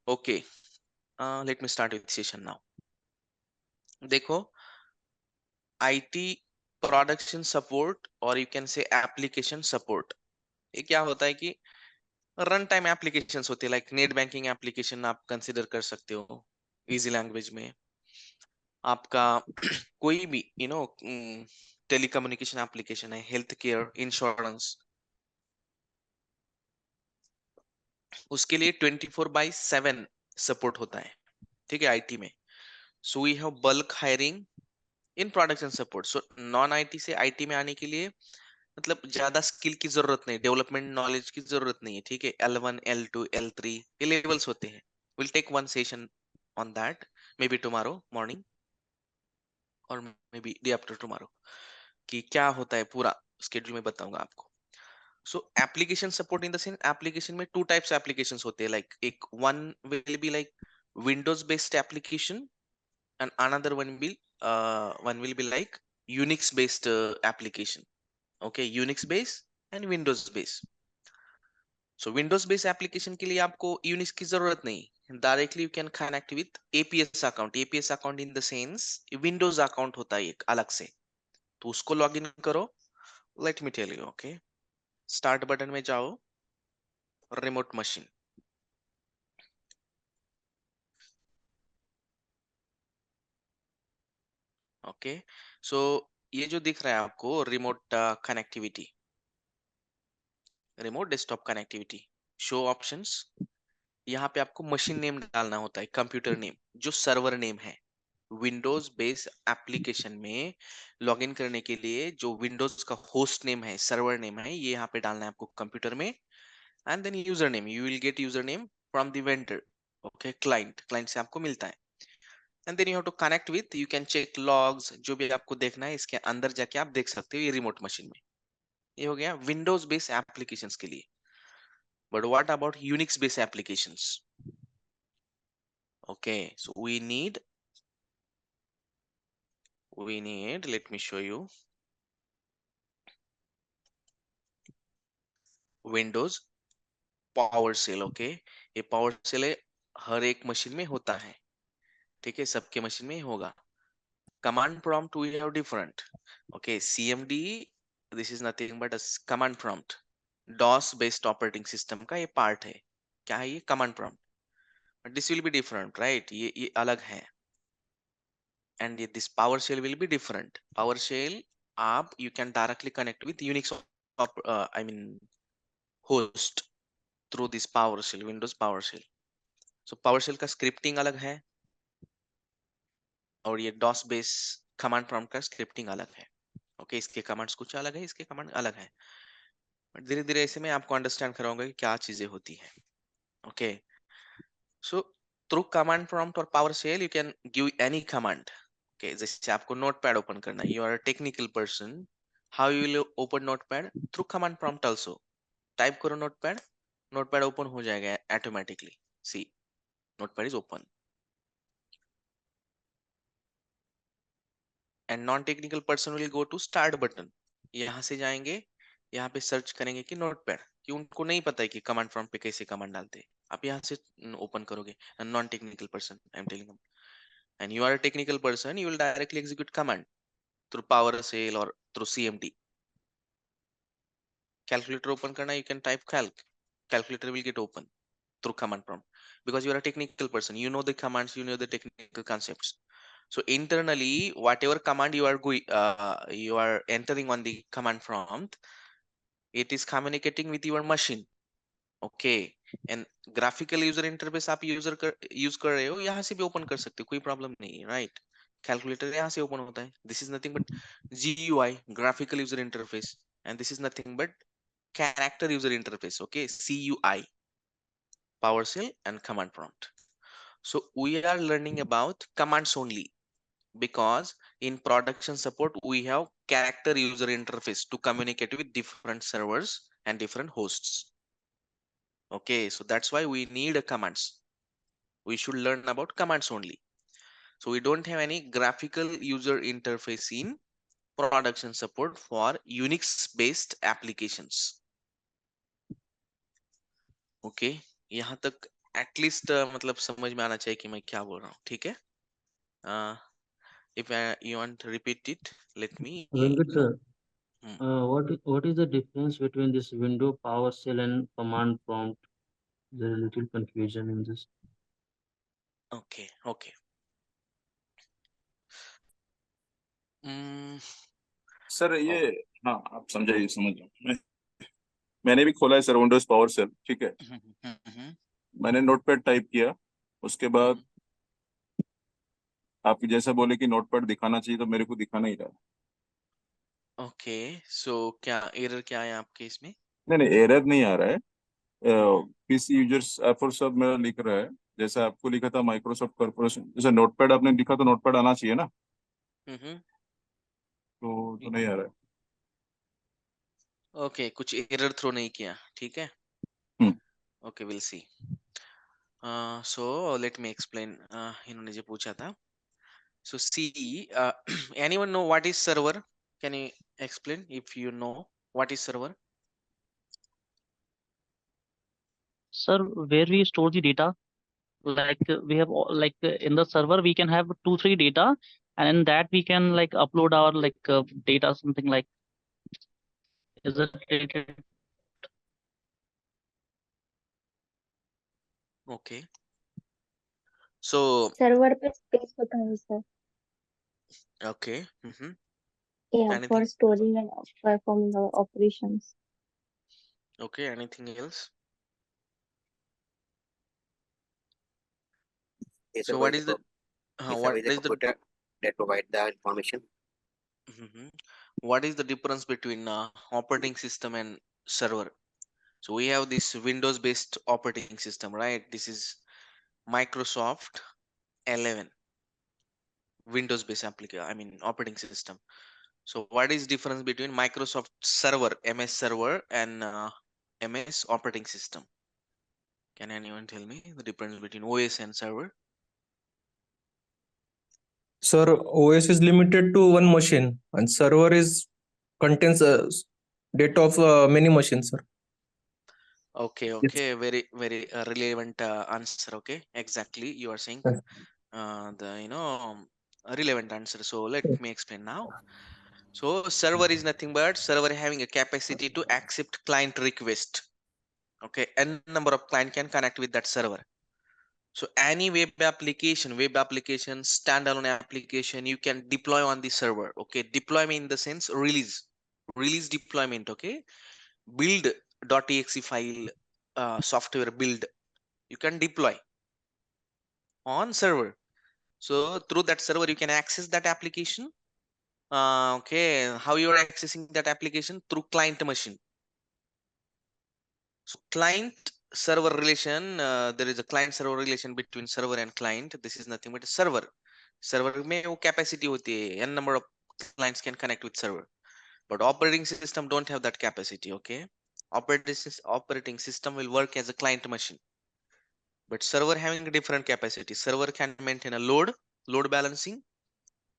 Okay, let me start with session now. देखो, IT production support और you can say application support, ये क्या होता है कि रन टाइम एप्लीकेशंस होते हैं, लाइक नेट बैंकिंग एप्लीकेशन आप कंसिडर कर सकते हो इजी लैंग्वेज में। आपका कोई भी टेलीकम्युनिकेशन एप्लीकेशन है, हेल्थ केयर, इंश्योरेंस, उसके लिए 24/7 सपोर्ट होता है, ठीक है, आईटी में। So we have bulk hiring in production support. So non IT से आईटी में आने के लिए मतलब ज्यादा स्किल की जरूरत नहीं, डेवलपमेंट नॉलेज की जरूरत नहीं है, ठीक है। L1, L2, L3 ये लेवल्स होते हैं। Will take one session on that, maybe tomorrow morning और maybe day after tomorrow, कि क्या होता है पूरा स्केड्यूल में बताऊंगा आपको। So application support in the sense, application में टू टाइप्स एप्लीकेशंस होते हैं, लाइक एक one will be like Windows based application and another one will be like Unix based application. Okay, Unix base and Windows base. So Windows based application के लिए आपको Unix की जरूरत नहीं, directly you can connect with APS account. APS account in the sense Windows account होता है एक अलग से, तो उसको लॉग इन करो। Let me tell you, okay. Start button में जाओ, रिमोट मशीन, ओके। सो ये जो दिख रहा है आपको remote connectivity, remote desktop connectivity, show options, यहाँ पे आपको मशीन नेम डालना होता है, कंप्यूटर नेम जो सर्वर नेम है। विंडोज बेस एप्लीकेशन में लॉगिन करने के लिए जो विंडोज का होस्ट नेम है, सर्वर नेम है, ये यहाँ पे डालना है आपको कंप्यूटर में। And then user name, you will get user name from the vendor, okay, client, client से आपको मिलता है। And then you have to connect with, you can check logs, जो भी आपको देखना है इसके अंदर जाके आप देख सकते हो ये रिमोट मशीन में। ये हो गया विंडोज बेस एप्लीकेशंस के लिए। But what about Unix base applications? Okay, so we need, let me show you, Windows power shell, okay. ये पावर सेल है, हर एक मशीन में होता है, ठीक है, सबके मशीन में होगा। Command prompt we have different, okay. CMD, this is nothing but a command prompt, DOS based operating system का ये पार्ट है। क्या है ये? Command prompt. But this will be different, right, ये अलग है। And this PowerShell will be different. PowerShell आप you can directly connect with Unix, I mean host, through this PowerShell, Windows PowerShell. So PowerShell का scripting अलग है, और ये DOS base command prompt का scripting अलग है, okay. इसके कमांड्स कुछ अलग है, इसके कमांड अलग है। बट धीरे धीरे ऐसे में आपको अंडरस्टैंड कराऊंगा कि क्या चीजें होती हैं, okay. So through command prompt और PowerShell you can give any command, okay. जैसे आपको नोटपैड ओपन करना है, you are a technical person, how you will open Notepad? Through command prompt also. Type करो नोटपैड, नोटपैड ओपन हो जाएगा automatically. See, Notepad is open. And non technical person will go to start button, यहाँ से जाएंगे, यहाँ पे search करेंगे कि नोटपैड, कि उनको नहीं पता है कि कमांड प्रॉम्प्ट पे कैसे कमांड डालते हैं, आप यहाँ से ओपन करोगे। Non technical person, I am telling, and you are a technical person, you will directly execute command through PowerShell or through CMD. Calculator open करना, you can type calc, calculator will get open through command prompt, because you are a technical person, you know the commands, you know the technical concepts. So internally whatever command you are entering on the command prompt, it is communicating with your machine, okay। and graphical user interface आप use कर रहे हो, यहाँ से भी open कर सकते हो, कोई प्रॉब्लम नहीं है, राइट। कैलकुलेटर यहाँ से ओपन होता है, this is nothing but GUI, graphical user interface, and this is nothing but character user interface, okay, CUI, PowerShell and command prompt. So we are learning about commands only, because in production support we have character user interface to communicate with different servers and different hosts, okay. So that's why we need a commands, we should learn about commands only. So we don't have any graphical user interface in production support for Unix based applications, okay। यहाँ तक at least मतलब समझ में आना चाहिए कि मैं क्या बोल रहा हूँ, ठीक है? If you want to repeat it, let me Venkat know. sir, what is the difference between this window, PowerShell, and command prompt? There's a little confusion in this. Okay, okay. mm, sir ये, oh. हाँ आप समझाइए, समझ रहा हूँ मैंने भी खोला है सर विंडोज पावर सेल, ठीक है। हम्म, मैंने नोटपैड टाइप किया, उसके बाद आप जैसा बोले कि नोटपैड दिखाना चाहिए, तो मेरे को दिखा नहीं रहा। ओके, सो क्या एरर क्या है आपके इसमें? नहीं नहीं, एरर नहीं आ रहा है। हम्म, पीसी यूजर्स एफर्ट सब मेरा लिख रहा है, जैसा आपको लिखा था माइक्रोसॉफ्ट कॉर्पोरेशन, जैसे नोटपैड आपने लिखा तो नोटपैड आना चाहिए ना, हम्म, तो नहीं आ रहा है। ओके, कुछ एरर थ्रो नहीं किया, ठीक है? Hmm. Okay, will see. So let me explain. इन्होंने जो पूछा था, so see, anyone know what is server? Can you explain if you know what is server? Sir, where we store the data, like we have like in the server we can have 2 3 data, and in that we can like upload our like data, something like, is it related? Okay, so server पे space होता है sir. okay, Yeah, for anything? storing and performing the operations. Okay, anything else? Yes, sir, So why what the is the yes, sir, what why the is the computer that provide the information? mhm. What is the difference between operating system and server? So we have this Windows based operating system, right? This is Microsoft 11 Windows based application, I mean operating system. So what is difference between Microsoft Server, MS Server, and MS operating system? Can anyone tell me the difference between OS and server? Sir, OS is limited to one machine, and server is contains data of many machines, sir. Okay, Yes. okay, very very relevant answer. Okay, exactly, you are saying Yes. the relevant answer. So let me explain now. So server is nothing but server having a capacity to accept client request. Okay, n number of client can connect with that server. So any web application, standalone application, you can deploy on the server. Okay, deployment in the sense release deployment. Okay, build.exe file, software build, you can deploy on server. So through that server, you can access that application. Okay, how you are accessing that application? Through client machine. So client server relation, there is a client server relation between server and client. This is nothing but a server. Server में वो capacity होती है, n number of clients can connect with server. But operating system don't have that capacity. Okay, operating system will work as a client machine, but server having a different capacity. Server can maintain a load balancing.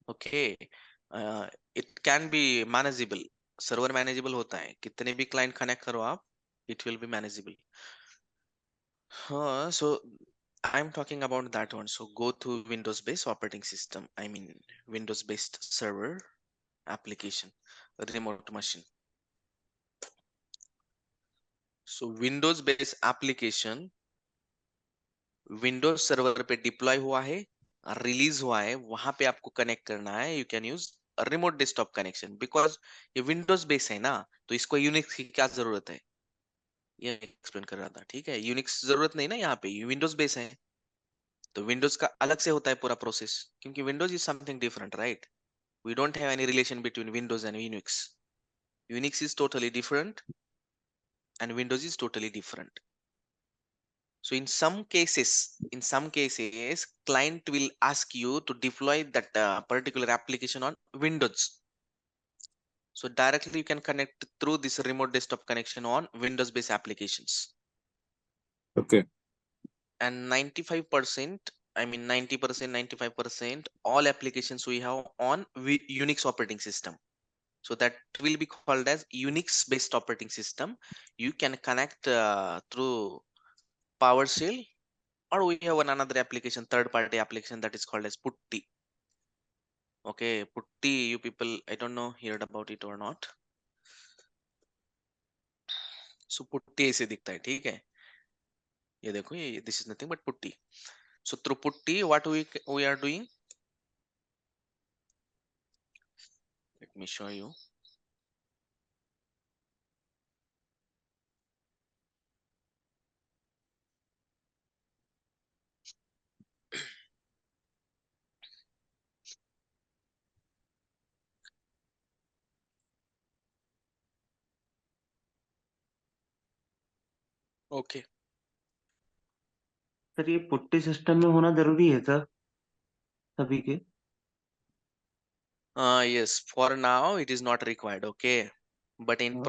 Okay, it can be manageable. Server manageable होता है, कितने भी client connect करो आप, it will be manageable. So I'm talking about that one. So go to Windows based operating system. I mean Windows based server application, remote machine. So Windows based application, Windows server पे deploy हुआ है, release हुआ है, वहां पे आपको connect करना है. You can use remote desktop connection, because ये विंडोज बेस है ना, तो इसको यूनिक्स की क्या जरूरत है, ये एक्सप्लेन कर रहा था. ठीक है, यूनिक्स जरूरत नहीं ना, यहाँ पे विंडोज बेस है, तो विंडोज का अलग से होता है पूरा प्रोसेस, क्योंकि Windows is something different, right? We don't have any relation between Windows and Unix. Unix is totally different and Windows is totally different. So in some cases, client will ask you to deploy that particular application on Windows. So directly you can connect through this remote desktop connection on Windows-based applications. Okay. And 95%, I mean 90%, 95%, all applications we have on Unix operating system. So that will be called as Unix-based operating system. You can connect through PowerShell or we have another application, third party application, that is called as Putty. Okay, Putty, you people, I don't know heard about it or not. So Putty ऐसे दिखता है, ठीक है, ये देखो, ये this is nothing but Putty. So through Putty, what we are doing, let me show you. Okay. Sir ये putty system में होना जरूरी है सर सभी के? Yes, for now it is not required. Okay, but in हाँ,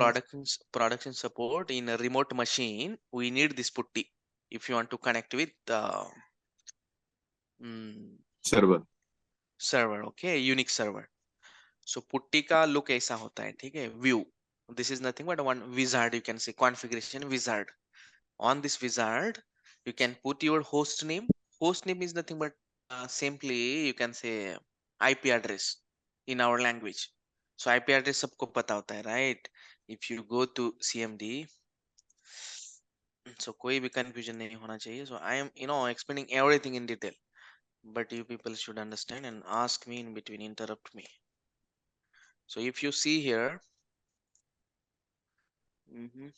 production support in a remote machine, we need this Putty if you want to connect with mm, server server. Okay, Unix server. So Putty का look ऐसा होता है, ठीक है, view. This is nothing but one wizard, you can say, configuration wizard. On this wizard, you can put your host name. Host name is nothing but simply you can say IP address in our language. So IP address सबको पता होता है, right? If you go to CMD, so कोई भी confusion नहीं होना चाहिए. So I am, explaining everything in detail, but you people should understand and ask me in between, interrupt me. So if you see here, mhm,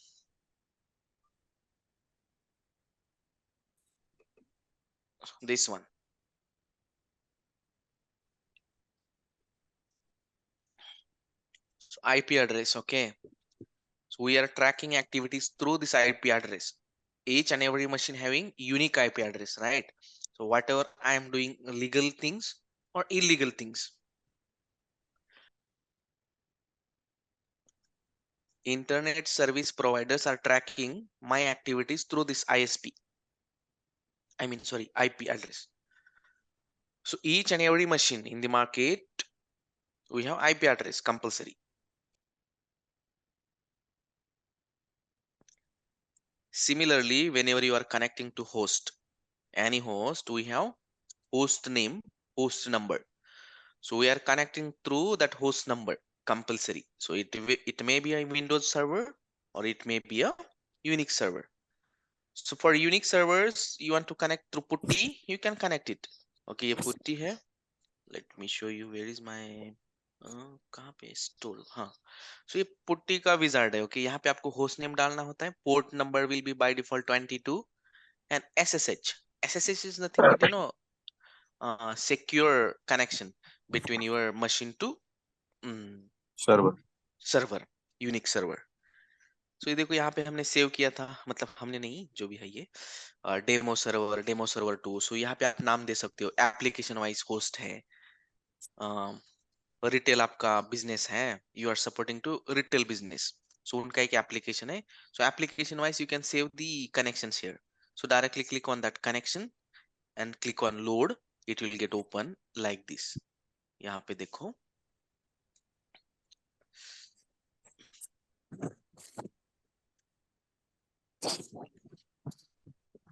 this one. So IP address, okay. So we are tracking activities through this IP address. Each and every machine having unique IP address, right? So whatever I am doing legal things or illegal things, internet service providers are tracking my activities through this ISP. I mean, sorry, IP address. So each and every machine in the market, we have IP address compulsory. Similarly, whenever you are connecting to host, any host, we have host name, host number. So we are connecting through that host number compulsory. So it may be a Windows server or it may be a Unix server. So for Unix servers, you want to connect through Putty, you can connect it. Okay, ये Putty है. Let me show you where is my कहाँ पे store, हाँ. So ये Putty का wizard है. Okay, यहाँ पे आपको host name डालना होता है. Port number will be by default 22 and SSH. SSH is nothing but secure connection between your machine to server server, Unix server. So ये देखो यहाँ पे हमने सेव किया था, मतलब हमने नहीं, जो भी है ये डेमो सर्वर 2. सो यहाँ पे आप नाम दे सकते हो, एप्लीकेशन वाइज होस्ट है, रिटेल आपका बिजनेस है, you are supporting to retail business, so उनका एक एप्लीकेशन है. So application wise you can save the connections here. So directly click on that connection and click on load, it will get open like this. यहाँ पे देखो,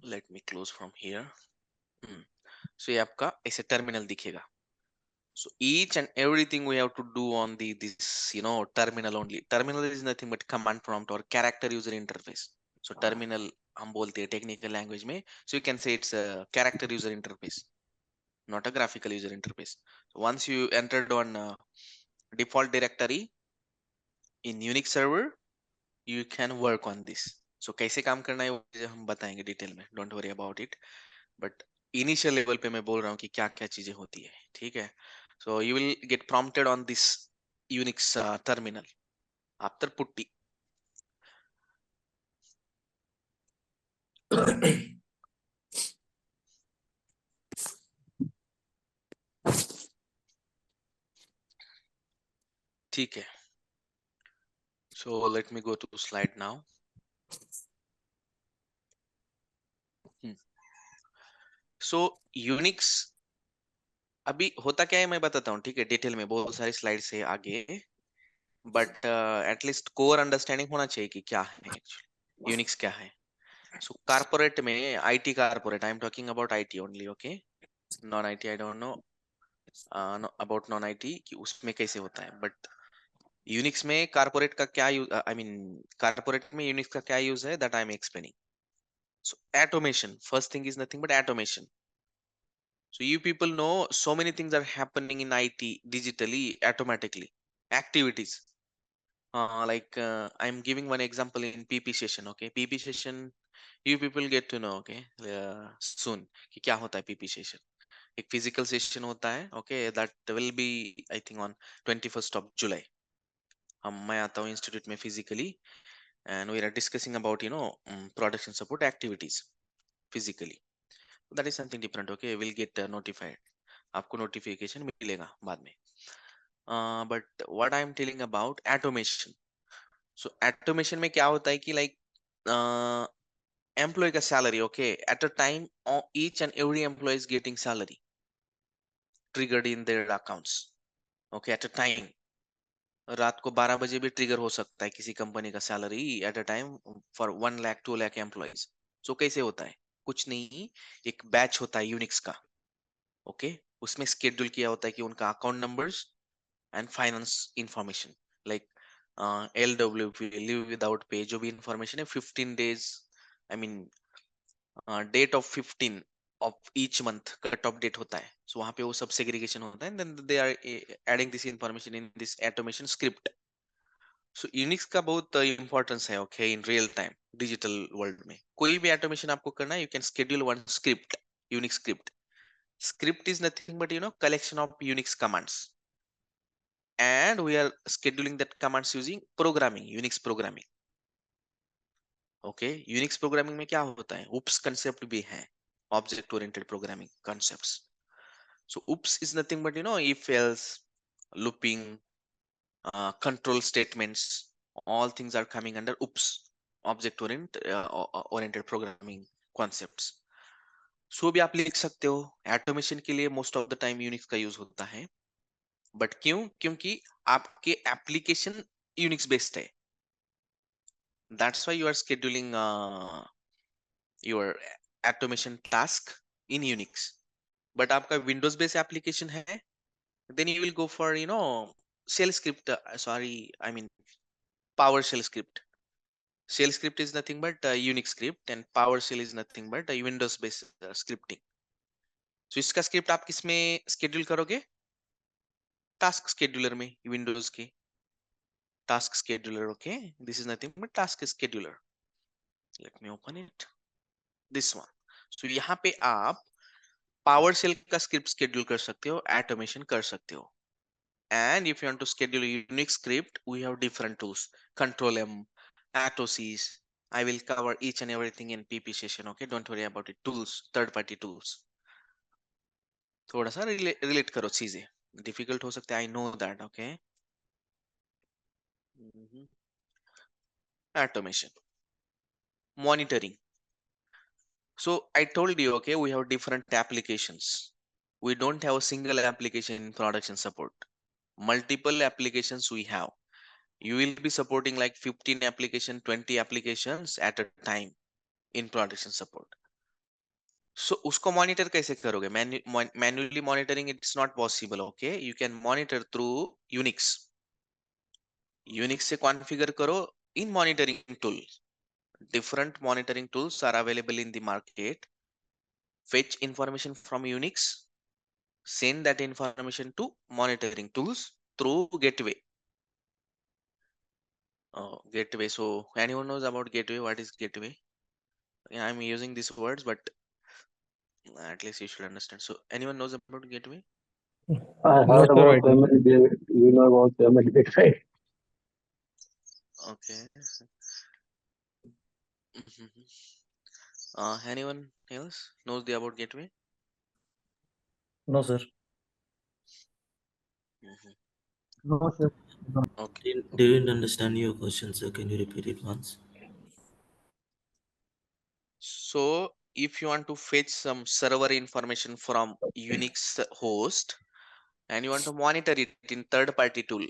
let me close from here. So ये आपका ऐसे terminal दिखेगा. So each and everything we have to do on this terminal only. Terminal is nothing but command prompt or character user interface. So terminal हम बोलते हैं technical language में. So you can say it's a character user interface, not a graphical user interface. So once you entered on default directory in Unix server, you can work on this. So कैसे काम करना है वो हम बताएंगे detail में, don't worry about it. But initial level पे मैं बोल रहा हूँ कि क्या क्या चीजें होती है, ठीक है. So you will get prompted on this Unix terminal after putty. ठीक है. So let me go to slide now. So Unix अभी होता क्या है मैं बताता हूँ, ठीक है, डिटेल में, बहुत सारी स्लाइड से आगे, बट एटलीस्ट कोर अंडरस्टैंडिंग होना चाहिए कि क्या है एक्चुअली यूनिक्स क्या है. So corporate में IT corporate, I'm talking about IT only, okay? Non-IT I don't know about non-IT कि उसमें कैसे होता है, but यूनिक्स में कारपोरेट का क्या यूज, आई मीन कारपोरेट में यूनिक्स का क्या यूज है, that I am explaining. So automation, first thing is nothing but automation. So you people know so many things are happening in IT digitally, automatically. Activities. I'm giving one example in PP session. Okay, PP session. You people get to know. Okay, soon. कि क्या होता है PP session. एक physical session होता है. Okay, that will be I think on 21st of July. मैं आता हूँ इंस्टीट्यूट में physically and we are discussing about production support activities physically. That is something different. Okay, we'll get notified. आपको notification मिलेगा बाद में. But what I am telling about automation. So automation में क्या होता है कि लाइक एम्प्लॉय का salary, okay, at a time each and every employee is getting salary triggered in their accounts. Okay, at a time रात को 12 बजे भी ट्रिगर हो सकता है किसी कंपनी का salary at a time for 1 lakh 2 lakh employees. So कैसे होता है? कुछ नहीं, एक बैच होता है यूनिक्स का. ओके, उसमें स्केड्यूल किया होता है कि उनका account numbers and finance information like LWP, live without pay, जो भी इंफॉर्मेशन है 15 days, I mean date of 15 of each month cut off date होता है. सो वहां पे वो सब सेग्रीगेशन होता है, then they are adding this information in this automation script. So Unix का बहुत इंपॉर्टेंस है, okay, in real time digital world में. कोई भी ऑटोमेशन आपको करना है, you can schedule one script, Unix script. Script is nothing but collection of Unix commands, and we are scheduling that commands using programming, Unix programming. Okay, Unix programming में क्या होता है? OOPS concept भी है, object oriented programming concepts. So OOPS is nothing but if else, looping, control statements, all things are coming under OOPS, object oriented programming concepts. So भी आप लिख सकते हो. ऑटोमेशन के लिए most of the time Unix का use होता है. बट क्यों? क्योंकि आपके एप्लीकेशन यूनिक्स बेस्ड है. That's why you are scheduling your automation task in Unix. But आपका विंडोज बेस्ड एप्लीकेशन है, then you will go for shell script, sorry I mean PowerShell script. Shell script is nothing but Unix script and PowerShell is nothing but Windows based scripting. So इसका script आप किसमें schedule करोगे? Task scheduler में, Windows के task scheduler. Okay, this is nothing but task scheduler. Let me open it, this one. So यहाँ पे आप PowerShell का स्क्रिप्ट शेड्यूल कर सकते हो, ऑटोमेशन कर सकते हो. And if you want to schedule a Unix script, we have different tools, Control M, AutoSys. I will cover each and everything in PP session. Okay, don't worry about it. Tools, third party tools. थोड़ा सा relate करो चीजें, difficult हो सकते हैं, I know that. Okay, automation, monitoring. So I told you, okay, we have different applications. We don't have a single application in production support. Multiple applications we have. You will be supporting like 15 application, 20 applications at a time in production support. So उसको monitor कैसे करोगे? Manually monitoring, it's not possible. Okay, you can monitor through Unix. Unix से configure करो in monitoring tool. Different monitoring tools are available in the market. Fetch information from Unix, send that information to monitoring tools through gateway. Gateway. So anyone knows about gateway? What is gateway? Yeah, I'm using these words, but at least you should understand. So anyone knows about gateway? I No, heard sir, I about don't. payment gateway. You know about payment gateway. Okay. Anyone else knows about gateway? No, sir. No, sir. Okay. Didn't understand your question, sir. Can you repeat it once? So if you want to fetch some server information from Unix host and you want to monitor it in third party tool,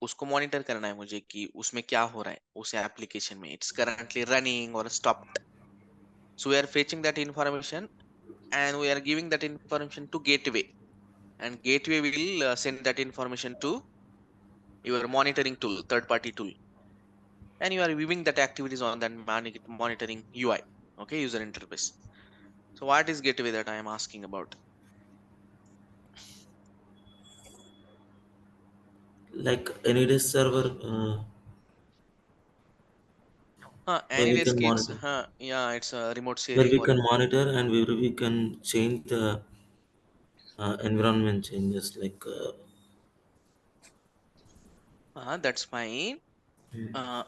उसको monitor करना है मुझे कि उसमें क्या हो रहा है उस एप्लीकेशन में, it's currently running or stopped. So we are fetching that information and we are giving that information to gateway, and gateway will send that information to your monitoring tool, third party tool, and you are viewing that activities on that monitoring UI. Okay, user interface. So what is gateway that I am asking about? Like AnyDesk server, where we Anydesk, can it's monitor, yeah, it's a remote where sharing we or can monitor and where we can change the environment changes, like that's fine. mm, uh,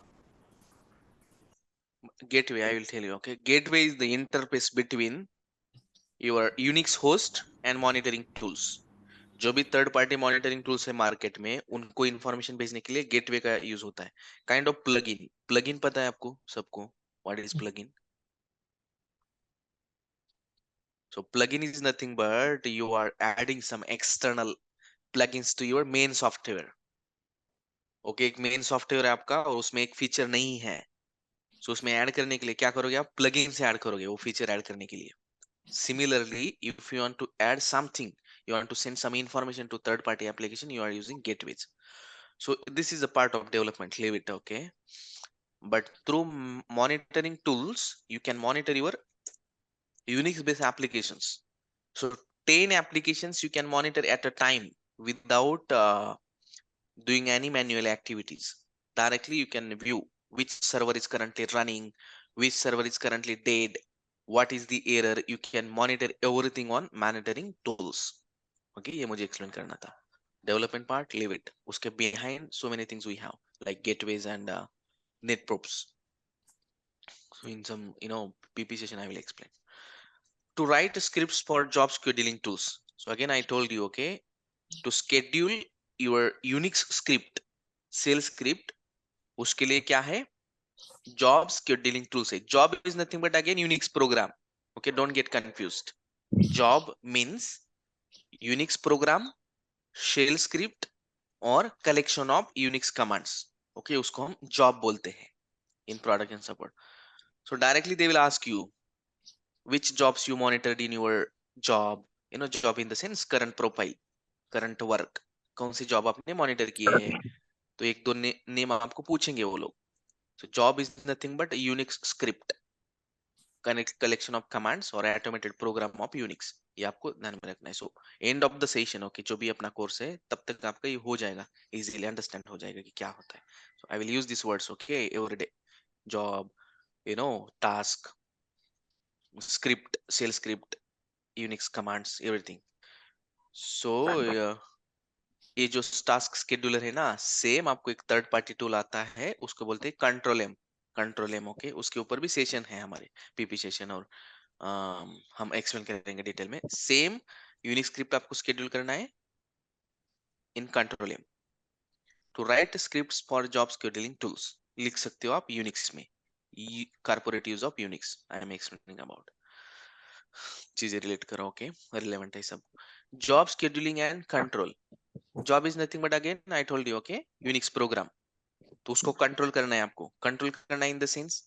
Gateway, I will tell you. Okay, gateway is the interface between your Unix host and monitoring tools. जो भी third party monitoring tools है market में, उनको information भेजने के लिए gateway का use होता है. Kind of plugin. प्लगइन पता है आपको सबको? What is plugin? So plugin is nothing but you are adding some external plugins to your main software. Okay, एक मेन सॉफ्टवेयर है आपका और उसमें एक फीचर नहीं है, सो उसमें ऐड करने के लिए क्या करोगे आप? प्लगइन से ऐड करोगे वो फीचर ऐड करने के लिए. Similarly, if you want to add something, you want to send some information to third party application, you are using gateways. So this is a part of development, leave it. Okay, but through monitoring tools you can monitor your Unix based applications. So 10 applications you can monitor at a time without doing any manual activities. Directly you can view which server is currently running, which server is currently dead, what is the error. You can monitor everything on monitoring tools. Okay, ये मुझे explain करना था. Development part, leave it. उसके behind so many things we have like gateways and net probes. So in some PP session I will explain. To write scripts for job scheduling tools. So again I told you, okay, to schedule your Unix script, sales script, उसके लिए क्या है? Job scheduling tools है. Job is nothing but again Unix program. Okay, don't get confused. Job means Unix program, shell script और collection of Unix commands. Okay, उसको हम job बोलते हैं in product and support. So directly they will ask you which jobs you monitored in your job. Job in the sense current profile, current work. कौन सी job आपने monitor किए हैं, तो एक दो नेम आपको पूछेंगे वो लोग. So job is nothing but a Unix script, collection of commands और automated program of Unix. ये आपको ध्यान में रखना है. So end of the session, okay, जो भी अपना कोर्स है तब तक आपका ये हो जाएगा, easily understand हो जाएगा कि क्या होता है. So I will use these words, okay, every day. Job, task, script, shell script, Unix commands, everything. So ये जो टास्क शेड्यूलर है ना, सेम आपको एक थर्ड पार्टी टूल आता है, उसको बोलते हैं कंट्रोल एम. ओके, उसके ऊपर भी सेशन है हमारे पीपी सेशन, और हम एक्सप्लेन करेंगे डिटेल में. सेम यूनिक्स स्क्रिप्ट आपको शेड्यूल करना है in control M. To write scripts for job scheduling tools लिख सकते हो आप यूनिक्स में. Corporate use of Unix I am explaining about. चीजें रिलेट करो, ओके, रिलेवेंट है सब. Job scheduling and control. Job is nothing but again I told you, okay, Unix program. तो उसको कंट्रोल करना है आपको. कंट्रोल करना in the sense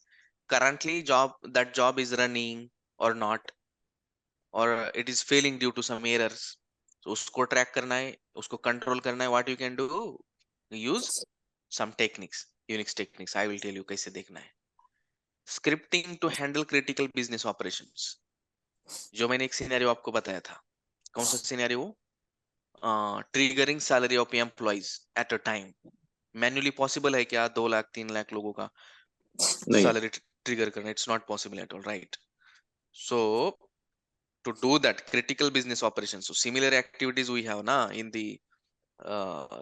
currently that job is running और नॉट, और it is failing due to some errors. तो उसको ट्रैक करना है, उसको कंट्रोल करना है. What you can do, use some techniques, Unix techniques. I will tell you कैसे देखना है. Scripting to handle critical business operations. जो मैंने एक सिनेरियो आपको बताया था, कौन सा scenario? Triggering salary of employees at a time. Manually possible है क्या 2 लाख 3 लाख लोगों का नहीं. सैलरी ट्रिगर करना? It's not possible at all, right? So to do that critical business operations, so similar activities we have na in the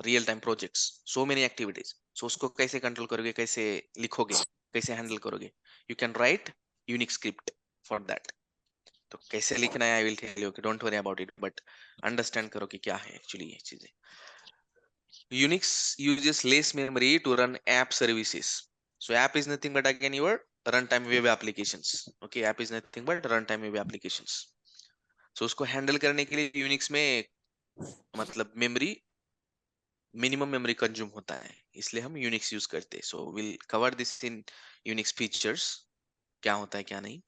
real time projects, so many activities. So usko kaise control karoge, kaise likhoge, kaise handle karoge? You can write Unix script for that. तो कैसे लिखना है I will tell you, okay, don't worry about it, but understand करो कि क्या है actually ये चीजें. Unix uses less memory to run app services. So app is nothing but again your runtime web applications. Okay, app is nothing but runtime web applications. So उसको handle करने के लिए यूनिक्स में मतलब मेमोरी, मिनिमम मेमोरी कंज्यूम होता है, इसलिए हम यूनिक्स यूज करते हैं. So will cover this in Unix features, क्या होता है क्या नहीं.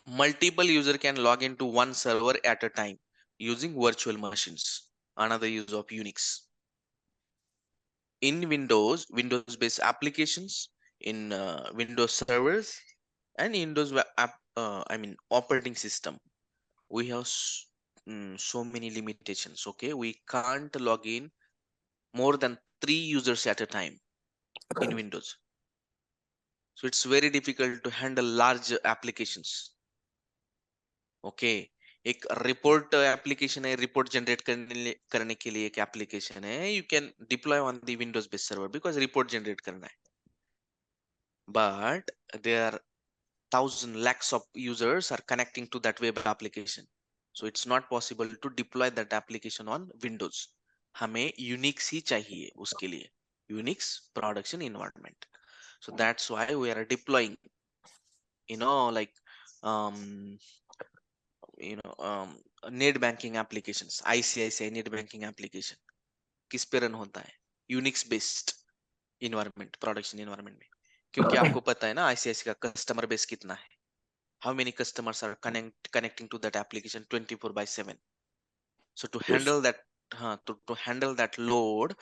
multiple user can log into one server at a time using virtual machines. Another use of Unix. In Windows based applications, in Windows servers, and I mean operating system, we have so many limitations. Okay, we can't log in more than 3 users at a time in Windows. So it's very difficult to handle large applications. Okay, एक report application है, report generate करने के लिए एक application है, you can deploy on the Windows based server because report generate करना है. But there are 1000 lakhs of users are connecting to that web application, so it's not possible to deploy that application on Windows. हमें Unix ही चाहिए उसके लिए, Unix production environment. So that's why we are deploying, like um net banking applications, ICICI net banking application किस पे run होता है? Unix based environment, production environment में. क्योंकि आपको पता है ना ICICI का कस्टमर बेस कितना है, how many customers are connecting to that application 24/7. So to handle that, to handle that load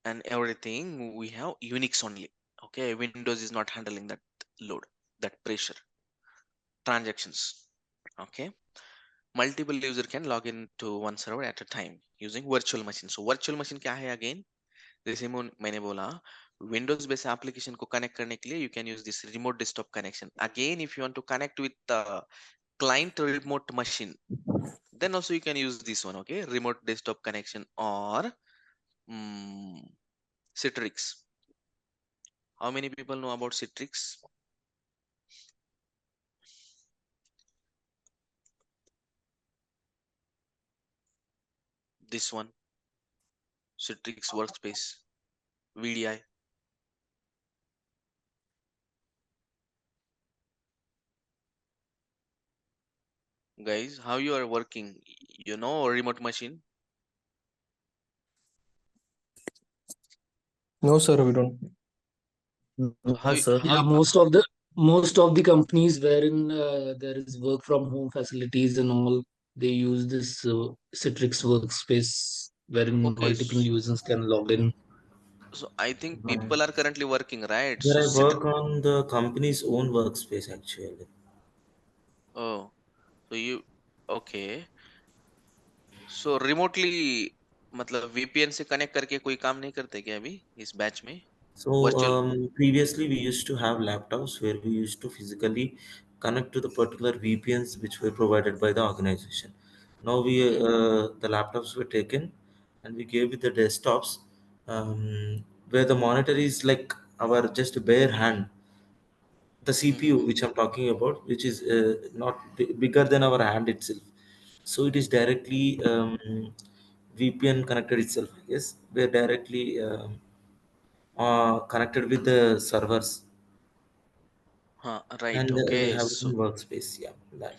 and everything, we have Unix only. Okay, Windows is not handling that load, that pressure, transactions. Okay, multiple user can log into one server at a time using virtual machine. So virtual machine क्या है again? जैसे मैंने बोला, Windows based application को connect करने के लिए you can use this remote desktop connection. Again, if you want to connect with the client remote machine, then also you can use this one. Okay, remote desktop connection or Citrix. How many people know about Citrix? This one, Citrix Workspace, VDI. Guys, how you are working? Remote machine? No, sir, we don't. How, sir. how Yeah, most of the companies wherein there is work from home facilities and all, they use this Citrix workspace wherein okay, multiple users can log in. so I think people are currently working, right? Where So I work on the company's own workspace actually. oh, so you okay. So remotely मतलब VPN से connect करके कोई काम नहीं करते क्या अभी इस बैच में? So virtual previously we used to have laptops where we used to physically connect to the particular VPNs which were provided by the organization. Now the laptops were taken and we gave it the desktops, where the monitor is like our just bare hand. The CPU which I'm talking about, which is not bigger than our hand itself. So it is directly VPN connected itself, I guess. We're directly connected with the servers, हाँ right and okay they have so one workspace. Yeah, that.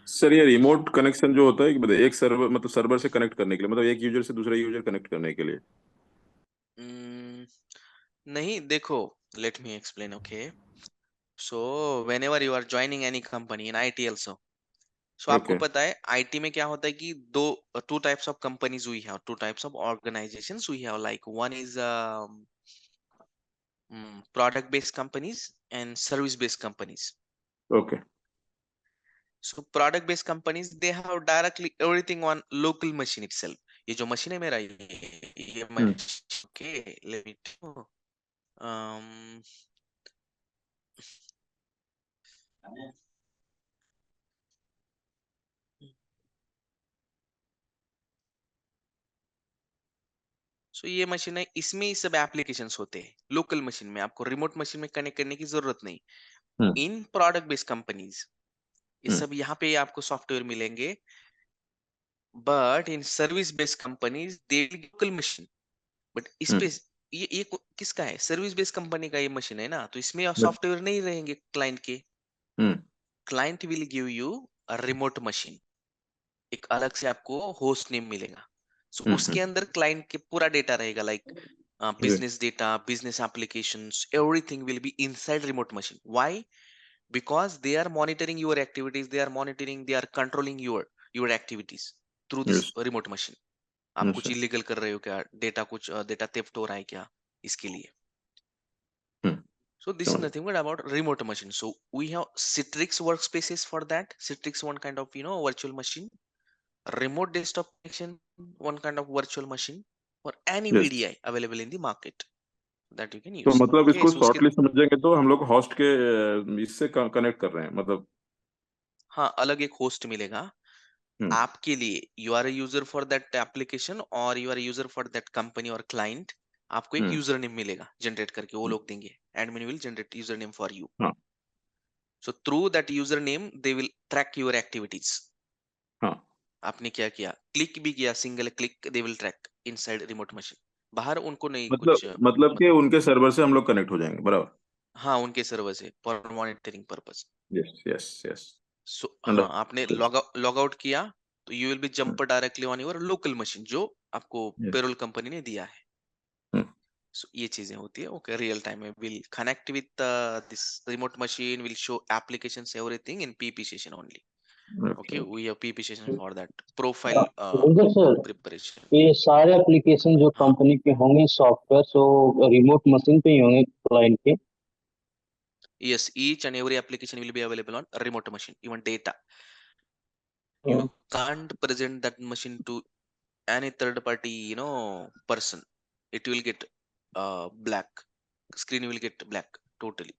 Sir ये remote connection जो होता है कि एक server, मतलब server से connect करने के लिए, मतलब एक यूजर से दूसरा यूजर कनेक्ट करने के लिए? नहीं, देखो, let me explain. Okay, so whenever you are joining any company in IT also, so आपको Okay. पता है IT में क्या होता है कि two types of companies we have, two types of organizations we have. Like one is product based companies and service based companies. Okay. So product based companies, they have directly everything on local machine itself. ये जो machine है मेरा, ये machine, okay, let me सो ये machine है, इसमें ही सब applications होते हैं. लोकल मशीन में आपको रिमोट मशीन में कनेक्ट करने की जरूरत नहीं. इन प्रोडक्ट बेस्ड कंपनीज ये सब यहाँ पे आपको सॉफ्टवेयर मिलेंगे. But in service based companies they local machine. But इस पे ये किसका है? सर्विस बेस्ड कंपनी का ये मशीन है ना, तो इसमें सॉफ्टवेयर नहीं रहेंगे क्लाइंट के. Client will give you a remote machine, एक अलग से आपको होस्ट नेम मिलेगा. सो उसके अंदर क्लाइंट के पूरा डेटा रहेगा, like business data, business applications, everything will be inside remote machine. Why? because they are monitoring your activities, they are controlling your activities through this Yes. remote machine. आप Yes, कुछ sir. Illegal कर रहे हो क्या, data theft हो रहा है क्या, इसके लिए. Hmm. So this is Sure. nothing but about remote machine. So we have Citrix workspaces for that. Citrix one kind of virtual machine. Remote desktop connection one kind of virtual machine for any Yes. VDI available in the market that you can तो use. मतलब Okay, इसको so उसके shortly समझेंगे तो हम लोग host के इससे कनेक्ट कर रहे हैं मतलब. हाँ अलग एक होस्ट मिलेगा आपके लिए. You are a user for that application और you are user for that company और क्लाइंट. आपको एक यूजर नेम मिलेगा जनरेट करके, वो लोग देंगे. Admin will generate user name for you. हाँ. So through that username, they will track your activities. हाँ. आपने क्या किया, क्लिक भी किया, single click they will track inside remote machine. बाहर उनको नहीं कुछ मतलब कि उनके सर्वर से हम लोग कनेक्ट हो जाएंगे, बराबर. हाँ उनके सर्वर से for monitoring purpose. Yes yes yes. So हाँ आपने लॉग आउट किया तो you will be jump directly on your local machine जो आपको पेरोल कंपनी ने दिया है. So ये चीजें होती है. ओके, रियल टाइम में will connect with this remote machine, will show applications everything in PP session only. Okay, we have PP session for that profile sir preparation. ये सारे एप्लीकेशन जो हाँ. कंपनी के होंगे सॉफ्टवेयर सो रिमोट मशीन पे ही होंगे client के. Yes, each and every application will be available on a remote machine. Even data, you can't present that machine to any third party, person. It will get black. Screen will get black totally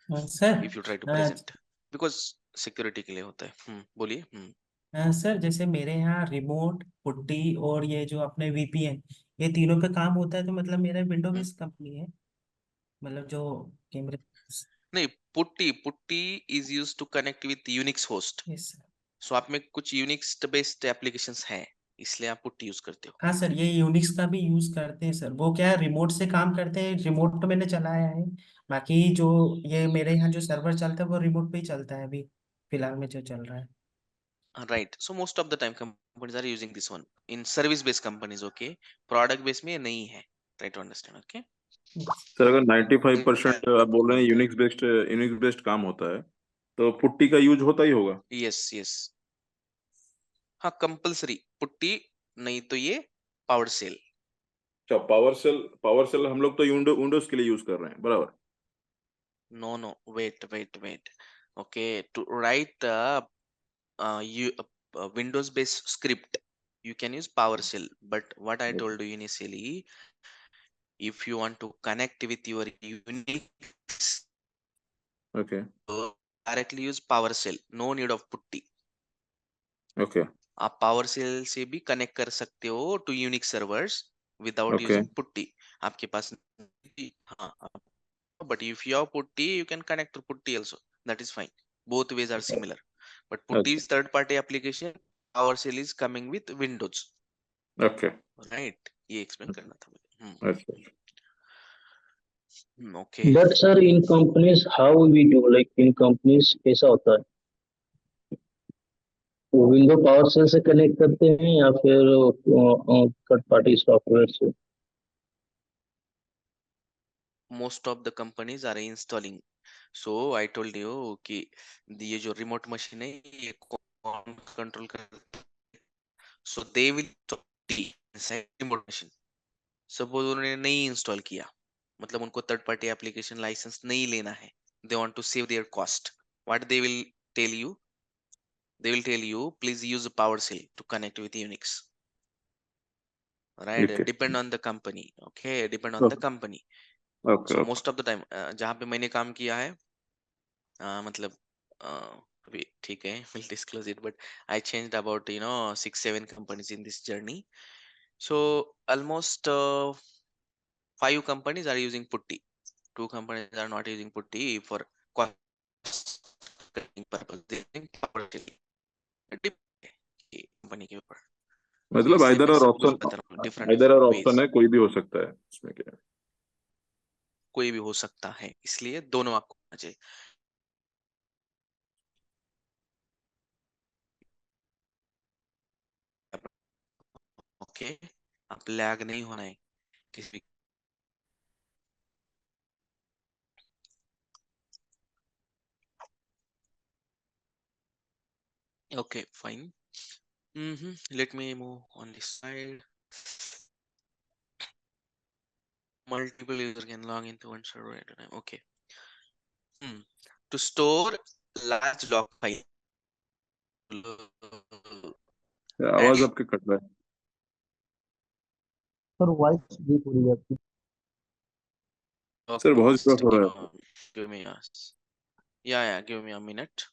sir if you try to present, because security के लिए होता है. बोलिए. Sir जैसे मेरे यहाँ remote, putty और ये जो अपने VPN, ये तीनों पे काम होता है, तो मतलब मेरा विंडो बेस्ड कंपनी है, मतलब जो कैमरे. नहीं, putty is used to connect with Unix host. Yes sir. So आप में कुछ यूनिक्स बेस्ड एप्लीकेशंस हैं, इसलिए आप पुट्टी यूज करते हो. हाँ सर, ये यूनिक्स का भी यूज करते हैं सर. वो क्या है, रिमोट से काम करते हैं. रिमोट तो मैंने चलाया है, बाकी जो ये मेरे यहाँ जो सर्वर चलता है वो रिमोट पे ही चलता है अभी फिलहाल में जो चल रहा है. Right. So most of the time companies are using this one in service based companies. Okay, product based में नहीं है. Try to understand. Okay. Sir अगर 95% आप बोल रहे हैं यूनिक्स बेस्ड काम होता है तो पुट्टी का यूज होता ही होगा. Yes. हाँ कंपल्सरी पुट्टी, नहीं तो ये पावर सेल. अच्छा, पावर सेल हम लोग तो विंडोज के लिए यूज कर रहे हैं, बराबर. No, wait. Okay, to write Windows based script, you can use PowerShell. But what I told you initially, if you want to connect with your Unix, Okay. directly use PowerShell. No need of putty. Okay. आप PowerShell से भी connect कर सकते हो to unique servers without using PuTTY. आपके पास हाँ, but if you have putty, you can connect to putty also. That is fine. Both ways are similar. But putty is third-party application. PowerShell is coming with Windows. Okay. Right? ये explain करना था मुझे. अच्छा. Okay. But sir in companies how we do like in companies कैसा होता है, window power shell से connect करते हैं या फिर थर्ड पार्टी सॉफ्टवेयर से. Most of the companies are installing. So I told you कि ये जो remote machine है ये कौन control करता है. So they will inside remote machine. Suppose उन्होंने नहीं इंस्टॉल किया, मतलब उनको थर्ड पार्टी एप्लीकेशन लाइसेंस नहीं लेना है, they want to save their cost. What they will tell you? They will tell you, please use PowerShell to connect with Unix. Right? Okay. Depend on the company. Okay, depend on the company. Okay. So most of the time जहाँ पे मैंने काम किया है, मतलब अभी ठीक है, we'll disclose it, but I changed about 6-7 companies in this journey. So almost 5 companies are using putty. 2 companies are not using putty for cost cutting purpose. They think PowerShell. Company के ऊपर. मतलब इसलिए आइदर मैं और सब कुछ बता रहा हूँ, different ways. है, कोई भी हो सकता है इसमें क्या है. कोई भी हो सकता है, इसलिए दोनों आपको आना चाहिए. ओके, आप लैग नहीं होना है किसी Okay, fine. Let me move on this side. Multiple user can log into one server at a time. Okay. To store large log file. आवाज आपके कट रहा है. सर वॉइस ब्रेक हो रही है आपकी. सर बहुत Just क्रॉस हो रहा है आपको. give me a yeah, give me a minute.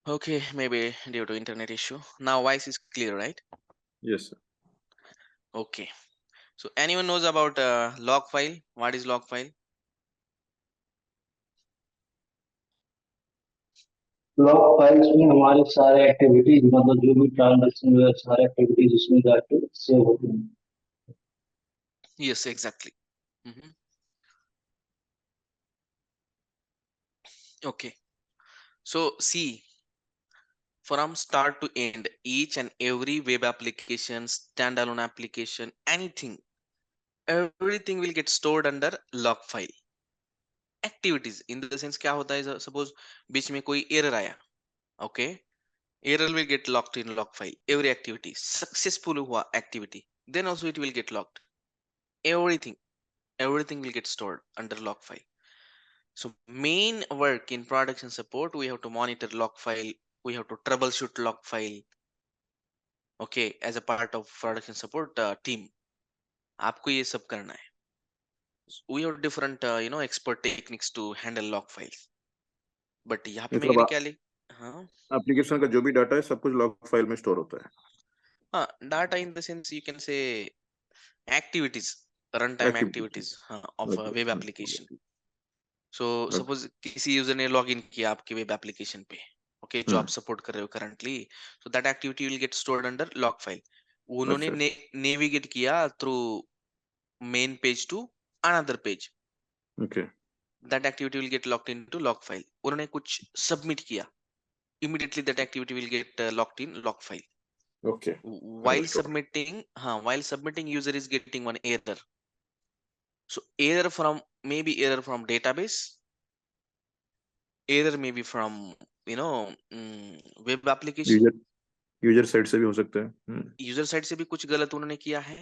Okay, maybe due to internet issue. Now voice is clear, right? Yes, sir. Okay. So anyone knows about log file? What is log file? Log files में हमारे सारे activities मतलब जो भी transaction हुए सारे activities उसमें जाके सेव होते हैं. Yes, exactly. Okay. So see, from start to end, each and every web application, standalone application, anything, everything will get stored under log file. Activities in the sense क्या होता है, suppose बीच में कोई error आया, okay, error will get locked in log file. Every activity successful हुआ activity, then also it will get locked. Everything will get stored under log file. So main work in production support, we have to monitor log file, we have to troubleshoot log file. Okay, as a part of production support team, आपको ये सब करना है. We have different expert techniques to handle log files. But यहाँ पे मैं मतलब क्या हाँ एप्लीकेशन का जो भी डाटा है सब कुछ लॉग फाइल में स्टोर होता है. हाँ data in the sense you can say activities, runtime activities of a web application. So suppose किसी यूजर ने लॉग इन किया आपके वेब एप्लीकेशन पे, ओके, जो आप सपोर्ट कर रहे हो currently, so that activity will get stored under log file. उन्होंने नेविगेट किया through main page to another page, okay, that activity will get logged into log file. उन्होंने कुछ सबमिट किया, immediately that activity will get locked in log file. Okay. While submitting user is getting one error. So error from maybe error from database, error maybe from web application, user side से भी हो सकता है. User side से भी कुछ गलत उन्होंने किया है.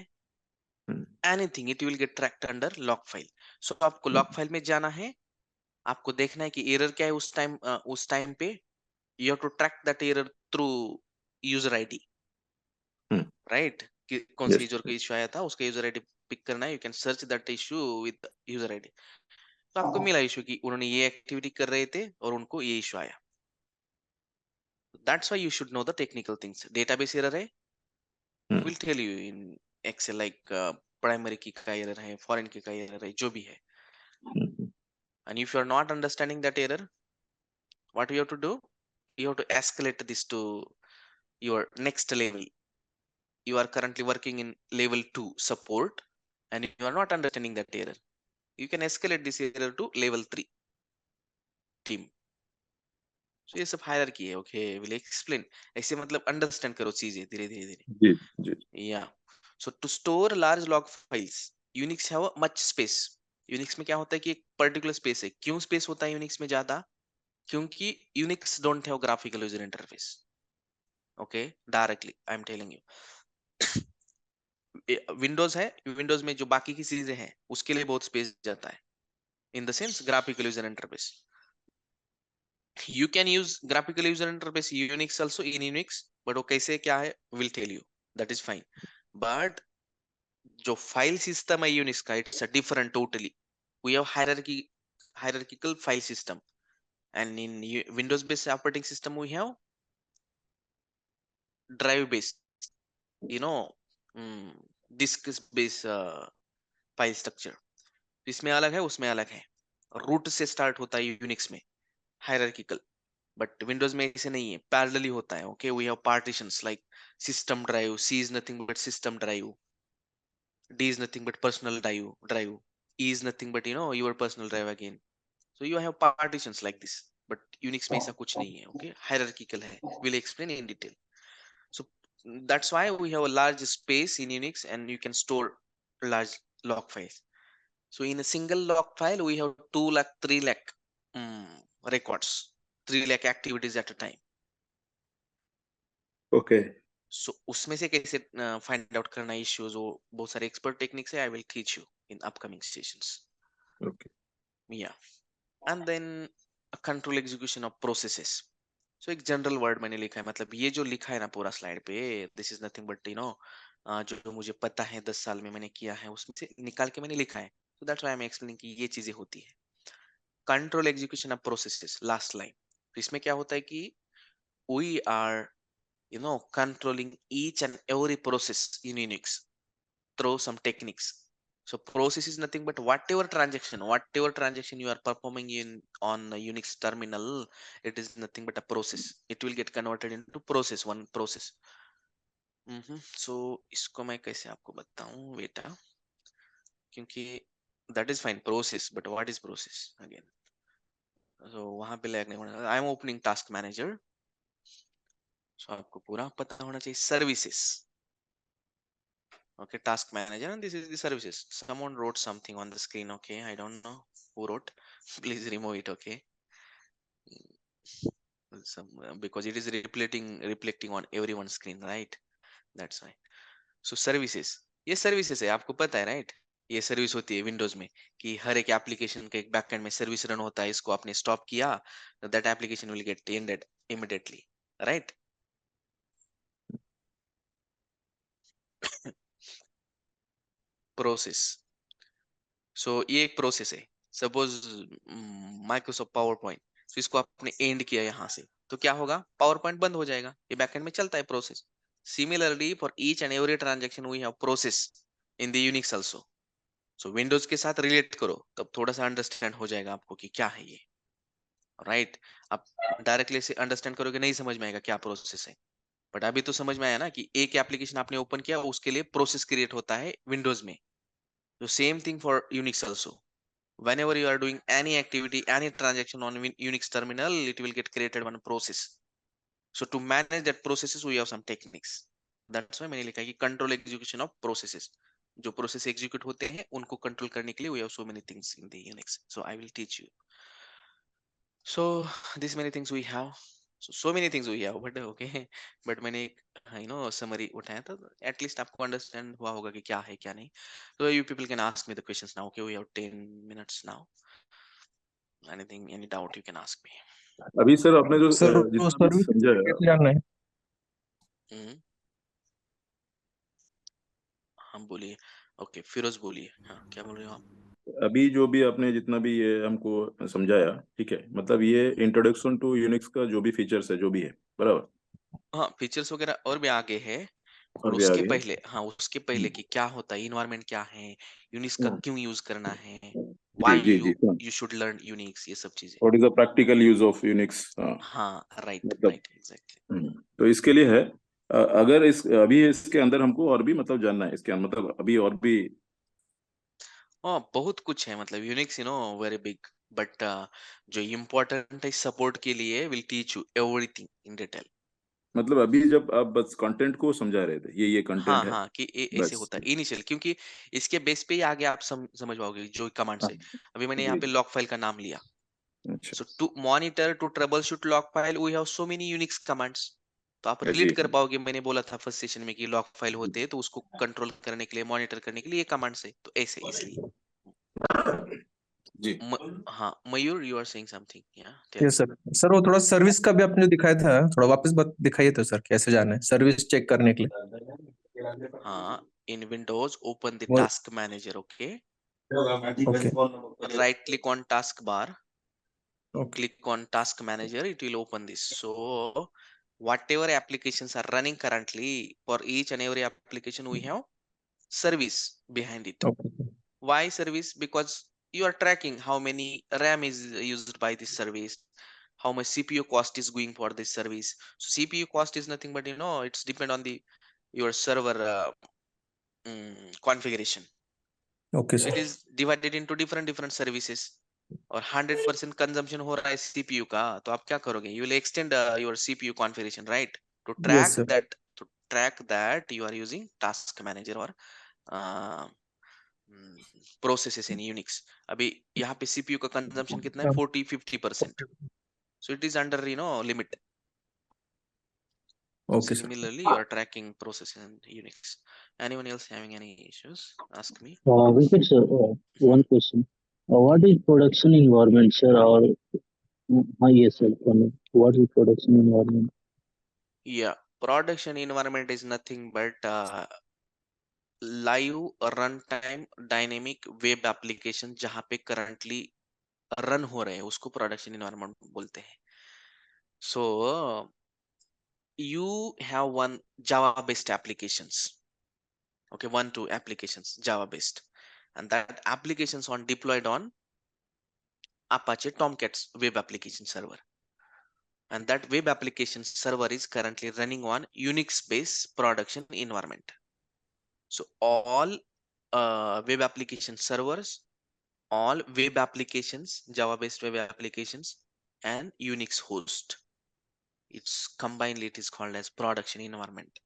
Anything it will get tracked under log file. So आपको लॉग फाइल में जाना है, आपको देखना है कि एरर क्या है उस टाइम पे. You have to track that error through user ID, right, कि कौन से यूजर को इश्यू आया था उसका यूजर आईडी पिक करना है. You can search that issue with user ID. तो आपको मिला इश्यू कि उन्होंने ये एक्टिविटी कर रहे थे और उनको ये इश्यू आया. That's why you should know the technical things. Database error है, will tell you in Excel, like primary key का एरर है, फॉरेन की का एरर है, जो भी है. And if you are not understanding that error, what you have to do, you have to escalate this to your next level. You are currently working in level 2 support and you are not understanding that error. You can escalate this error to level 3 team. So ये सब hierarchy है. Okay, will explain. ऐसे मतलब understand करो चीजें धीरे धीरे. Yeah. So to store large log files, Unix have a much space. Unix में क्या होता है कि एक particular space है. क्यों space होता है Unix में ज्यादा? क्योंकि Unix don't have graphical user interface. Okay, directly I'm telling you. Windows है, विंडोज में जो बाकी की चीजें हैं उसके लिए बहुत स्पेस जाता है. In the sense graphical user interface, you can use graphical user interface Unix also in Unix, but वो कैसे क्या है will tell you, that is fine. But जो फाइल सिस्टम है यूनिक्स का, it's a different totally. We have hierarchical file system, and in Windows based operating system we have drive based, disk based file structure. इसमें अलग है उसमें अलग है. Root से स्टार्ट होता है यूनिक्स में हायरार्किकल, बट विंडोज में ऐसे नहीं है, पैरेलली होता है. Okay, we have partitions like system drive. C is nothing but system drive. D is nothing but personal drive. E is nothing but your personal drive again. So you have partitions like this, but Unix में ऐसा कुछ नहीं है. Okay, hierarchical है. We'll explain in detail. So that's why we have a large space in Unix, and you can store large log files. So in a single log file, we have 2 lakh, 3 lakh records, 3 lakh activities at a time. Okay. So उसमें से कैसे find out करना issues, वो बहुत सारे expert techniques है. I will teach you in upcoming sessions. Okay. Yeah. And then a control execution of processes. So एक general word मैंने लिखा है, मतलब ये जो लिखा है ना पूरा स्लाइड पे, दिस इज नथिंग बट जो मुझे पता है 10 साल में मैंने किया है उसमें से निकाल के मैंने लिखा है. So that's why I am explaining कि ये चीजें होती है. Control execution of processes, last line. तो इसमें क्या होता है कि we are controlling each and every process in Unix through some techniques. So process is nothing but whatever transaction you are performing in on a Unix terminal, it is nothing but a process. It will get converted into process, one process. So इसको मैं कैसे आपको बताऊं बेटा, क्योंकि that is fine process, but what is process again? So वहां पे लगने वाला, I am opening task manager. So आपको पूरा पता होना चाहिए. Services. Okay, task manager, and this is the services. Someone wrote something on the screen. Okay, I don't know who wrote. Please remove it. Okay, because it is reflecting on everyone's screen, right? That's why. So services, ये services है, आपको पता है, right? ये service होती है Windows में कि हर एक एप्लीकेशन के एक बैकएंड में सर्विस रन होता है. इसको आपने स्टॉप किया, that application will get ended immediately, right? Process. So ये एक प्रोसेस है. सपोज माइक्रोसॉफ्ट पावर पॉइंट, तो इसको आपने एंड किया यहाँ से, तो क्या होगा? पावर पॉइंट बंद हो जाएगा. ये बैकएंड में चलता है process. Similarly for each and every transaction we have process in the Unix also. So Windows के साथ रिलेट करो, तब थोड़ा सा अंडरस्टैंड हो जाएगा आपको कि क्या है ये, राइट? आप डायरेक्टली से अंडरस्टैंड करोगे नहीं समझ में आएगा क्या प्रोसेस है. बट अभी तो समझ में आया ना कि एक एप्लीकेशन आपने ओपन किया, उसके लिए प्रोसेस क्रिएट होता है विंडोज में. तो same thing for Unix also. Whenever you are doing any activity, any transaction on Unix terminal, it will get created one process. So to manage that processes, we have some techniques. That's why मैंने लिखा है कि control execution of processes. जो process execute होते हैं उनको control करने के लिए we have so many things in the Unix. So I will teach you. So these many things we have. So many things we have, but okay. But मैंने summary उठाया था, at least आपको understand हुआ होगा कि क्या है क्या नहीं. So you people can ask me the questions now. Okay, we have 10 minutes now. Anything, any doubt you can ask me. अभी सर आपने जो सर जितना भी सर्विस समझाया, कैसे जानना है? हाँ बोलिए. ओके फिरोज बोलिए. हाँ क्या बोल रहे हो आप? अभी जो भी आपने जितना भी ये हमको समझाया, ठीक है, मतलब ये इंट्रोडक्शन टू यूनिक्स का जो भी फीचर्स है, जो भी है, बराबर? हाँ फीचर्स वगैरह और भी आगे है, और और भी उसके आगे है. पहले, हाँ उसके पहले कि क्या होता है, इन्वायरमेंट क्या है, यूनिक्स का क्यों यूज करना है, जी व्हाई जी जी. यू शुड लर्न यूनिक्स, ये सब चीजें. What is the practical use of Unix? हाँ राइट मतलब राइट एग्जैक्टली. तो इसके लिए है, अगर इस अभी इसके अंदर हमको और भी मतलब जानना है, इसके अंदर मतलब अभी और भी हाँ बहुत कुछ है, मतलब यूनिक्स वेरी बिग. बट जो इम्पोर्टेंट है सपोर्ट के लिए, will teach you everything in detail. मतलब अभी जब आप बस कंटेंट को समझा रहे थे, ये हाँ कंटेंट है हाँ कि ऐसे बस. होता है इनिशियल, क्योंकि इसके बेस पे ही आगे आप समझ पाओगे जो कमांड हाँ, से. अभी मैंने यहाँ जी पे जी. लॉग फाइल का नाम लिया. अच्छा. So to monitor, to troubleshoot log file, we have so many Unix commands. तो आप रिलेट जी कर पाओगे. मैंने बोला था फर्स्ट सेशन में कि लॉग फाइल होते हैं, तो उसको कंट्रोल करने के लिए, मॉनिटर करने के लिए ये कमांड्स है, तो ऐसे इसलिए. जी. हाँ मयूर, यू आर सेइंग समथिंग. या ये टेल. सर वो थोड़ा सर्विस का भी आपने जो दिखाया था, थोड़ा वापस दिखाइए तो सर, कैसे जाना है सर्विस चेक करने के लिए? हाँ इन विंडोज ओपन द वो task manager. Okay, okay right click on taskbar, okay click on task manager, it will open this. So whatever applications are running currently, for each and every application we have service behind it. Okay Why service? Because you are tracking how many RAM is used by this service, how much CPU cost is going for this service. So CPU cost is nothing but it's depend on the your server configuration. Okay, So it sir. is divided into different services. और 100% consumption हो रहा है CPU का, तो आप क्या करोगे? You will extend your CPU configuration, right, to Yes, sir. track that you are using task manager or processes in Unix. अभी यहाँ पे सीपीयू का कंजम्पशन कितना है? 40-50%. So it is under limit. Okay, sir. Similarly, you are tracking processes in Unix. Anyone else having any issues? Ask me. Visit, sir, one question. What is production environment, sir? Or yes, sir. What is production environment? Yeah, production environment is nothing but live runtime dynamic web application जहाँ पे currently run हो रहे हैं, उसको production environment बोलते हैं. So you have one Java based applications, okay, 1-2 applications java based, and that applications on deployed on Apache Tomcat's web application server, and that web application server is currently running on Unix based production environment. So all web application servers, all web applications, java based web applications and Unix host, it's combined, it is called as production environment.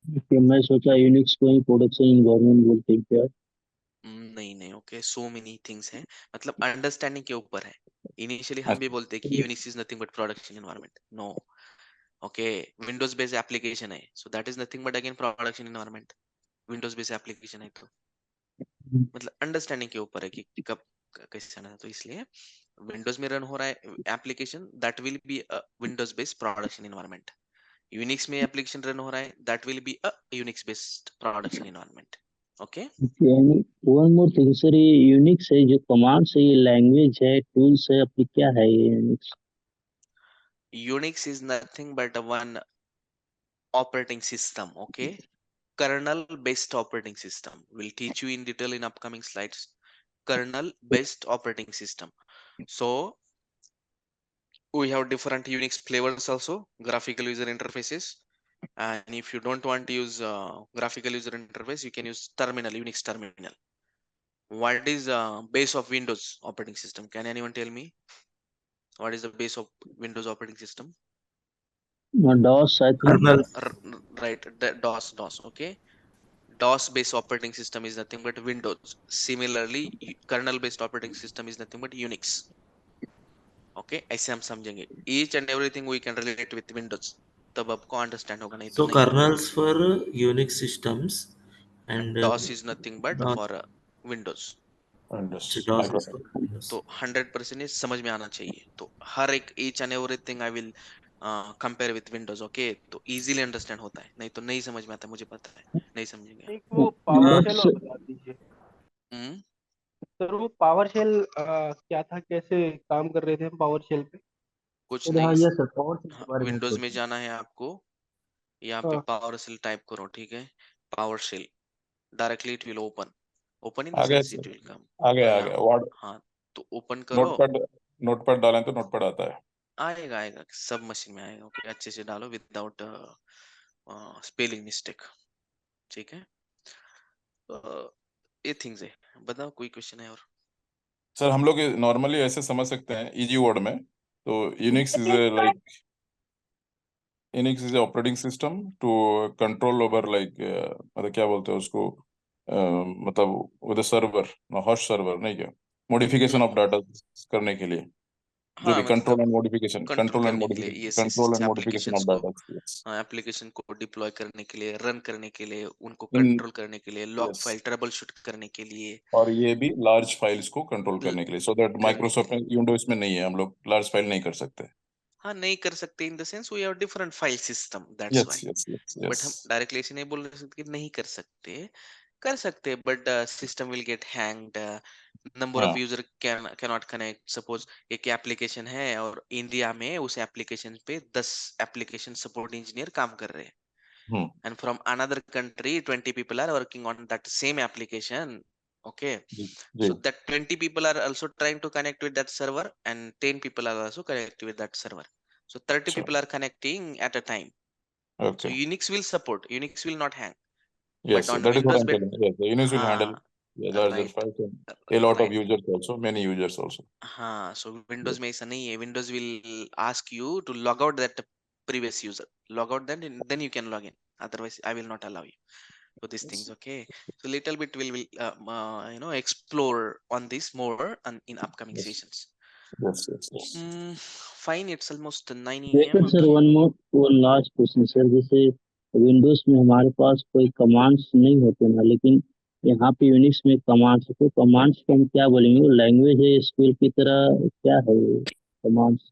Okay, मैं सोचा Unix को ही production environment बोलते हैं क्या? नहीं, okay, so many things हैं, मतलब understanding के ऊपर है. इनिशियली हम भी बोलते हैं कि Unix is nothing but production environment. No, okay, Windows based application है, so that is nothing but again production environment. Windows based application है, तो मतलब अंडरस्टैंडिंग के ऊपर है कि कब कैसे आना है. तो इसलिए विंडोज में रन हो रहा है application, that will be a Windows based production environment. Unix में एप्लीकेशन रन हो रहा है, that will be a Unix based production environment. Okay, one more thing sir, ये यूनिक्स है जो कमांड्स है, ये लैंग्वेज है, टूल्स है, अपनी क्या है ये Unix? Unix is nothing but a one operating system, okay? Kernel based operating system. We'll teach you in detail in upcoming slides. Kernel based operating system. So we have different Unix flavors also, graphical user interfaces. And if you don't want to use graphical user interface, you can use terminal, Unix terminal. What is base of Windows operating system? Can anyone tell me what is the base of Windows operating system? DOS, I think. Kernel. Right, DOS, okay. DOS based operating system is nothing but Windows. Similarly, kernel based operating system is nothing but Unix. Okay, ऐसे हम समझेंगे. Each and everything we can relate with Windows. तब आपको understand होगा, नहीं तो So नहीं. kernels for Unix systems and DOS is nothing but DOS, for Windows. DOS is for Windows. तो 100% समझ में आना चाहिए. तो हर एक each and everything I will compare with Windows, okay? तो easily understand होता है, नहीं तो नहीं समझ में आता, मुझे पता है, नहीं समझेंगे. एक वो पावर शेल और बता दीजिए सर. वो पावर शेल क्या था, कैसे काम कर रहे थे हम पावर शेल पे? कुछ हाँ नहीं, ये सर पावर शेल के बारे में विंडोज में पूछना। जाना है आपको, यहाँ पे हाँ. पावर शेल टाइप करो, ठीक है? PowerShell directly it will open in the आ गया sense sir, it will come. आ गया वर्ड. हाँ, तो ओपन करो. नोटपैड डालें तो नोटपैड आता है. आएगा सब मशीन में आएगा. ओके, अच्छे से डालो विदाउट स्पेलिंग मिस्टेक, ठीक है? ये थिंग्स है. बताओ, कोई क्वेश्चन है और? सर हम लोग नॉर्मली ऐसे समझ सकते हैं इजी वर्ड में, तो Unix is like Unix is operating system to control over like, मतलब क्या बोलते हैं उसको, मतलब विद सर्वर, होस्ट सर्वर नहीं, क्या मॉडिफिकेशन ऑफ डाटा करने के लिए, जो भी हाँ, कंट्रोल मतलब एंड मॉडिफिकेशन, कंट्रोल करने के लिए, yes control and modification applications of को, डाटा एप्लीकेशन को डिप्लॉय करने के लिए, रन करने के लिए, उनको इन. कंट्रोल करने के लिए, log yes, file trouble shoot करने के लिए, और ये भी लार्ज फाइल्स को कंट्रोल करने के लिए, सो दैट करने के माइक्रोसॉफ्ट लिए. विंडोज में नहीं है, हम लोग लार्ज फाइल नहीं कर सकते. हाँ, नहीं कर सकते in the sense we have different file system, that's yes why. Yes yes but yes. हम डायरेक्टली ऐसे नहीं बोल सकते कि नहीं कर सकते, but system will get hanged. Number of हाँ. User cannot connect. सपोज एक एप्लीकेशन है और इंडिया में उस एप्लीकेशन पे 10 एप्लीकेशन सपोर्ट इंजीनियर काम कर रहे हैं, and from another country 20 people are working on that same application, okay? So that 20 people are also trying to connect with that server and 10 people are also connected with that server, so 30 people are connecting at a time. So Okay. Unix will support, Unix will not hang. Yes, but on that is what Windows I'm telling. Yes, the Unix will handle larger right, files and a lot of right. users also, many users also. हाँ, so Windows में ऐसा नहीं है. Windows will ask you to log out that previous user. Log out then you can log in. Otherwise, I will not allow you for these things. Okay. So little bit will explore on this more in upcoming Yes. sessions. Yes. Fine. It's almost 9 देखो a.m. Sir Okay. One last question sir, जैसे Windows में हमारे पास कोई commands नहीं होते ना, लेकिन यहाँ पे यूनिक्स में कमांड्स है, तो कमांड्स को हम क्या बोलेंगे? वो लैंग्वेज है एसक्यूएल की तरह, क्या है commands?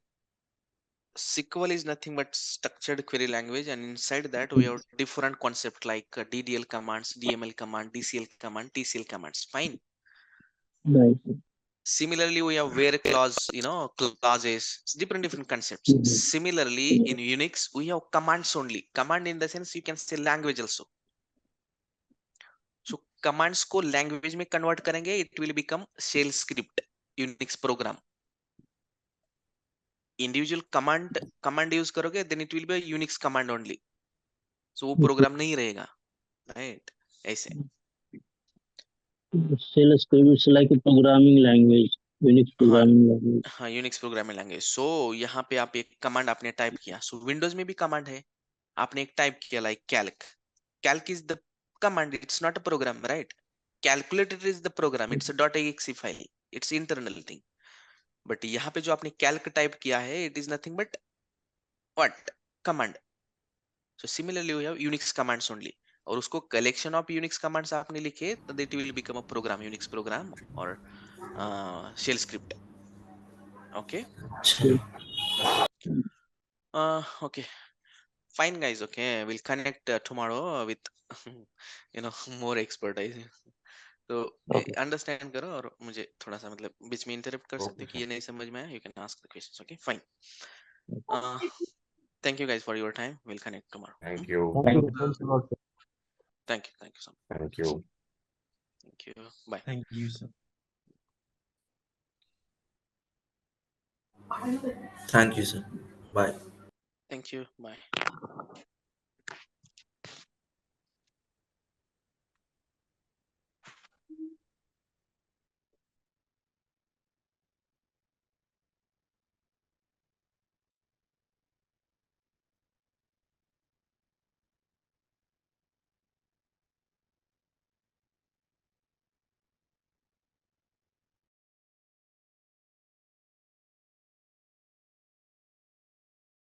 SQL is nothing but structured query language, and inside that we have different concept like DDL commands, DML command, DCL command, TCL commands. Fine. Right. Similarly, we have where clause, clauses, different concepts. Similarly, in Unix, we have commands only. Command in the sense you can say language also. So commands को language में convert करेंगे, it will become shell script, Unix program. Individual command use करोगे, then it will be a Unix command only. So वो program नहीं रहेगा, right? ऐसे. Shell script is like a programming language, Unix programming language. हाँ, Unix programming language. So यहाँ पे आप एक command आपने type किया. So Windows में भी command है. आपने एक type किया like calc. Calc is the command. It's not a program, right? Calculator is the program. It's a .exe file. It's internal thing. But यहाँ पे जो आपने calc type किया है, it is nothing but what? Command. So similarly, we have Unix commands only. और उसको collection of Unix commands आपने लिखे, तो that will become a program, Unix program or shell script. Okay. Okay. Fine, guys. Okay, we'll connect tomorrow with more expertise. तो understand करो और मुझे थोड़ा सा मतलब बीच में इंटरप्ट कर सकते हो कि ये नहीं समझ में आया, you can ask the questions. Okay, fine. Thank you guys for your time. We'll connect tomorrow. Thank you. Thank you so much. Thank you. Thank you. Bye. Thank you, sir. Thank you, sir. Bye. Thank you. Bye.